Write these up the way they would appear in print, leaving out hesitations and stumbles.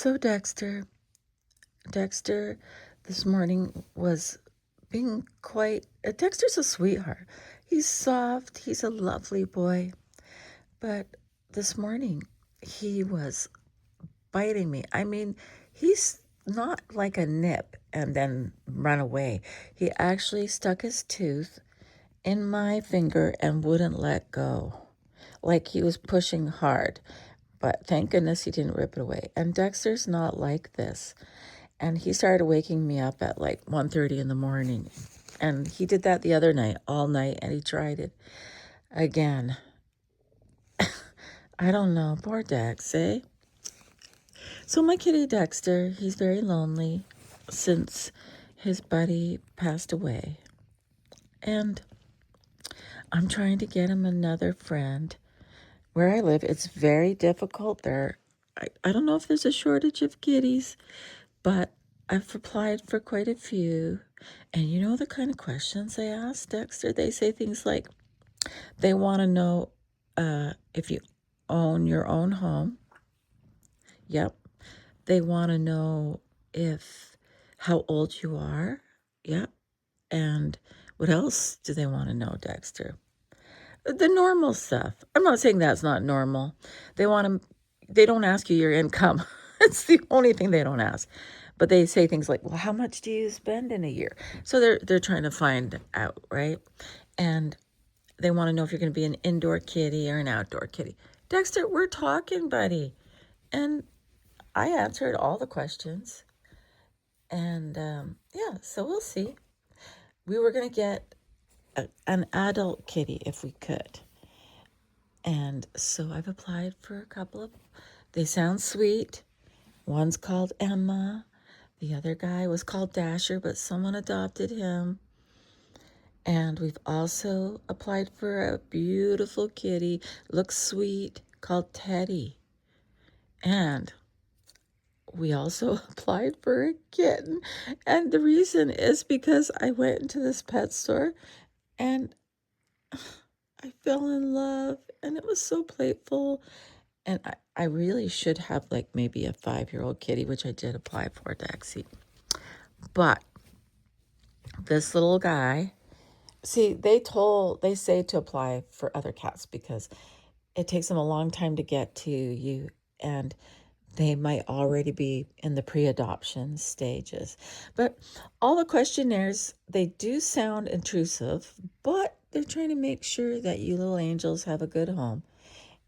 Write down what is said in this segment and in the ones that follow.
So Dexter this morning was being quite, Dexter's a sweetheart. He's soft, he's a lovely boy. But this morning he was biting me. I mean, he's not like a nip and then run away. He actually stuck his tooth in my finger and wouldn't let go. Like he was pushing hard. But thank goodness he didn't rip it away. And Dexter's not like this. And he started waking me up at like 1:30 in the morning. And he did that the other night, all night, and he tried it again. I don't know, poor Dex, eh? So my kitty Dexter, he's very lonely since his buddy passed away. And I'm trying to get him another friend. Where I live, it's very difficult there. I don't know if there's a shortage of kitties, but I've applied for quite a few. And you know the kind of questions they ask, Dexter? They say things like, they want to know if you own your own home. Yep. They want to know how old you are. Yep. And what else do they want to know, Dexter? The normal stuff. I'm not saying that's not normal. They don't ask you your income. It's the only thing they don't ask. But they say things like, well, how much do you spend in a year? So they're trying to find out, right? And they want to know if you're going to be an indoor kitty or an outdoor kitty. Dexter, we're talking, buddy. And I answered all the questions. And yeah, so we'll see. We were going to get an adult kitty if we could. And so I've applied for a couple of, they sound sweet. One's called Emma. The other guy was called Dasher, but someone adopted him. And we've also applied for a beautiful kitty, looks sweet, called Teddy. And we also applied for a kitten. And the reason is because I went into this pet store and I fell in love and it was so playful. And I really should have like maybe a 5-year-old kitty, which I did apply for, Daxie. But this little guy, see, they say to apply for other cats because it takes them a long time to get to you and they might already be in the pre-adoption stages. But all the questionnaires, they do sound intrusive, but they're trying to make sure that you little angels have a good home.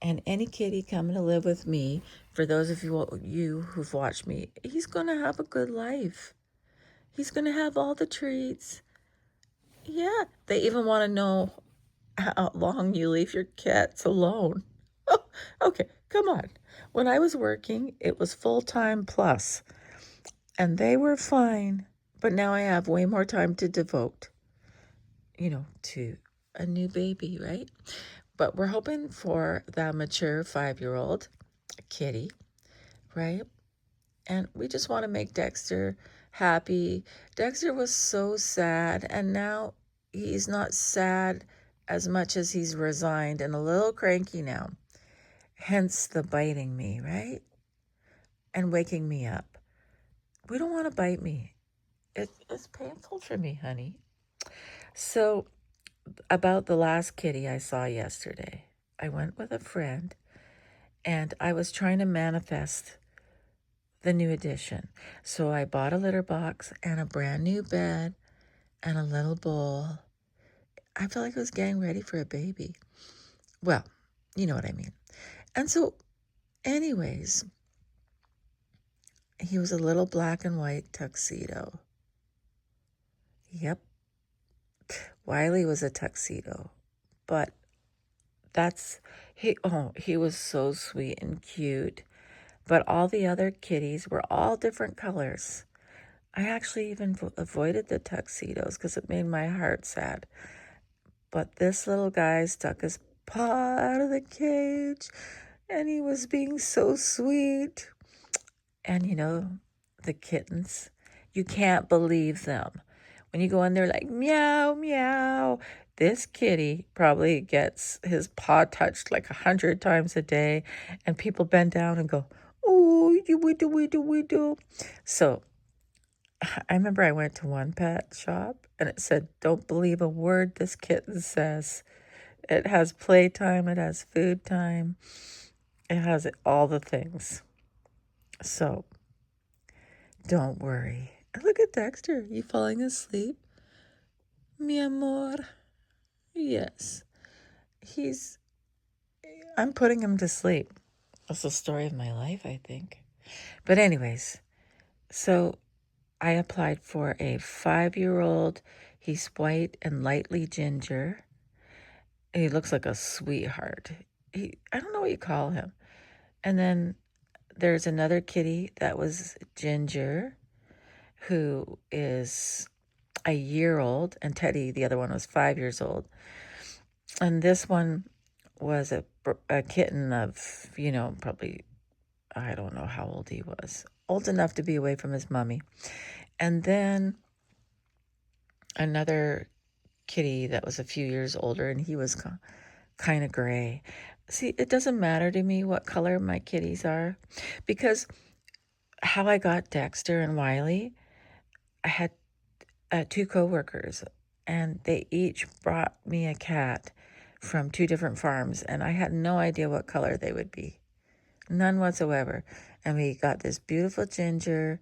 And any kitty coming to live with me, for those of you who've watched me, he's going to have a good life. He's going to have all the treats. Yeah, they even want to know how long you leave your cats alone. Oh, okay, come on. When I was working, it was full-time plus, and they were fine. But now I have way more time to devote, to a new baby, right? But we're hoping for the mature 5-year-old kitty, right? And we just want to make Dexter happy. Dexter was so sad, and now he's not sad as much as he's resigned and a little cranky now. Hence the biting me, right? And waking me up. We don't want to bite me. It's painful for me, honey. So, about the last kitty I saw yesterday, I went with a friend and I was trying to manifest the new addition. So I bought a litter box and a brand new bed and a little bowl. I felt like I was getting ready for a baby. Well, you know what I mean. And so, anyways, he was a little black and white tuxedo. Yep. Wiley was a tuxedo. But he was so sweet and cute. But all the other kitties were all different colors. I actually even avoided the tuxedos because it made my heart sad. But this little guy stuck his paw out of the cage and he was being so sweet. And the kittens, you can't believe them. When you go in there like, meow, meow, this kitty probably gets his paw touched like 100 times a day. And people bend down and go, Oh, we do. So I remember I went to one pet shop and it said, don't believe a word this kitten says. It has playtime, it has food time, it has all the things. So don't worry. Look at Dexter. You falling asleep? Mi amor. Yes. I'm putting him to sleep. That's the story of my life, I think. But anyways, so I applied for a 5-year-old. He's white and lightly ginger. He looks like a sweetheart. I don't know what you call him. And then there's another kitty that was ginger who is a year old, and Teddy, the other one, was 5 years old. And this one was a kitten of, probably, I don't know how old he was. Old enough to be away from his mummy. And then another kitty that was a few years older, and he was kind of gray. See, it doesn't matter to me what color my kitties are, because how I got Dexter and Wiley, I had 2 coworkers, and they each brought me a cat from 2 different farms, and I had no idea what color they would be. None whatsoever. And we got this beautiful ginger,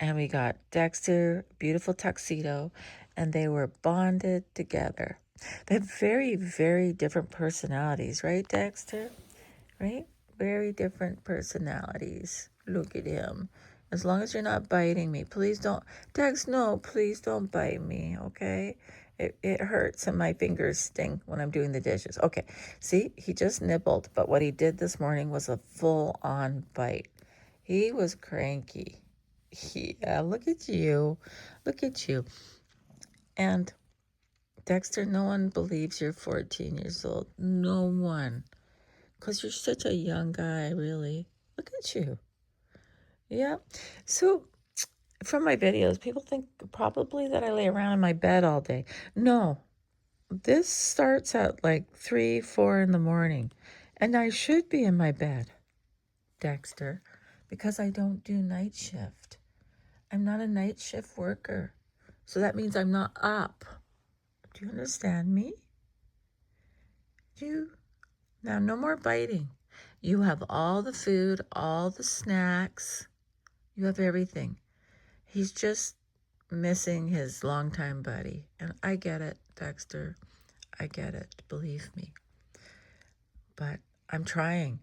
and we got Dexter, beautiful tuxedo, and they were bonded together. They have very, very different personalities, right, Dexter? Right? Very different personalities. Look at him. As long as you're not biting me, please don't. Dex, no, please don't bite me, okay? It hurts and my fingers sting when I'm doing the dishes. Okay, see, he just nibbled, but what he did this morning was a full-on bite. He was cranky. Yeah, look at you. Look at you. And Dexter, no one believes you're 14 years old. No one. Because you're such a young guy, really. Look at you. Yeah. So from my videos, people think probably that I lay around in my bed all day. No, this starts at like 3, 4 in the morning. And I should be in my bed, Dexter, because I don't do night shift. I'm not a night shift worker. So that means I'm not up. Do you understand me? Now, no more biting. You have all the food, all the snacks. You have everything. He's just missing his longtime buddy. And I get it, Dexter. I get it. Believe me. But I'm trying.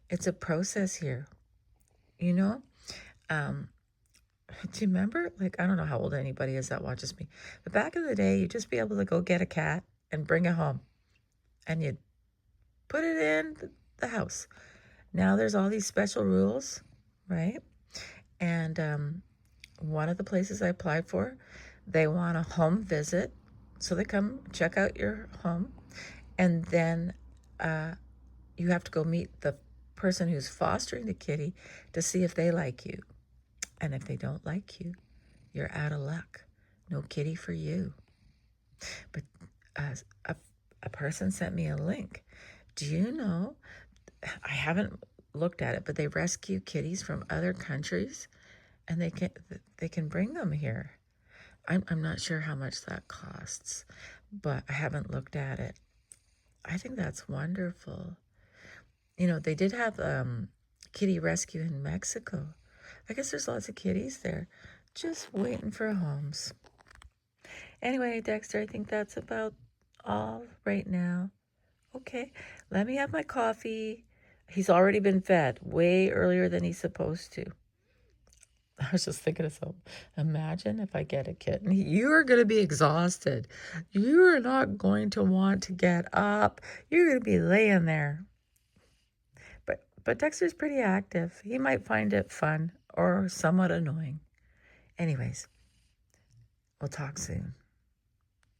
It's a process here. You know? Do you remember? Like, I don't know how old anybody is that watches me. But back in the day, you'd just be able to go get a cat and bring it home. And you'd put it in the house. Now there's all these special rules, right? And one of the places I applied for, they want a home visit. So they come check out your home. And then you have to go meet the person who's fostering the kitty to see if they like you. And if they don't like you, you're out of luck. No kitty for you. But a person sent me a link. Do you know, I haven't looked at it, but they rescue kitties from other countries, and they can bring them here. I'm not sure how much that costs, but I haven't looked at it. I think that's wonderful. You know, they did have kitty rescue in Mexico. I guess there's lots of kitties there, just waiting for homes. Anyway, Dexter, I think that's about all right now. Okay, let me have my coffee. He's already been fed way earlier than he's supposed to. I was just thinking of something. Imagine if I get a kitten. You're going to be exhausted. You're not going to want to get up. You're going to be laying there. But Dexter's pretty active. He might find it fun or somewhat annoying. Anyways, we'll talk soon.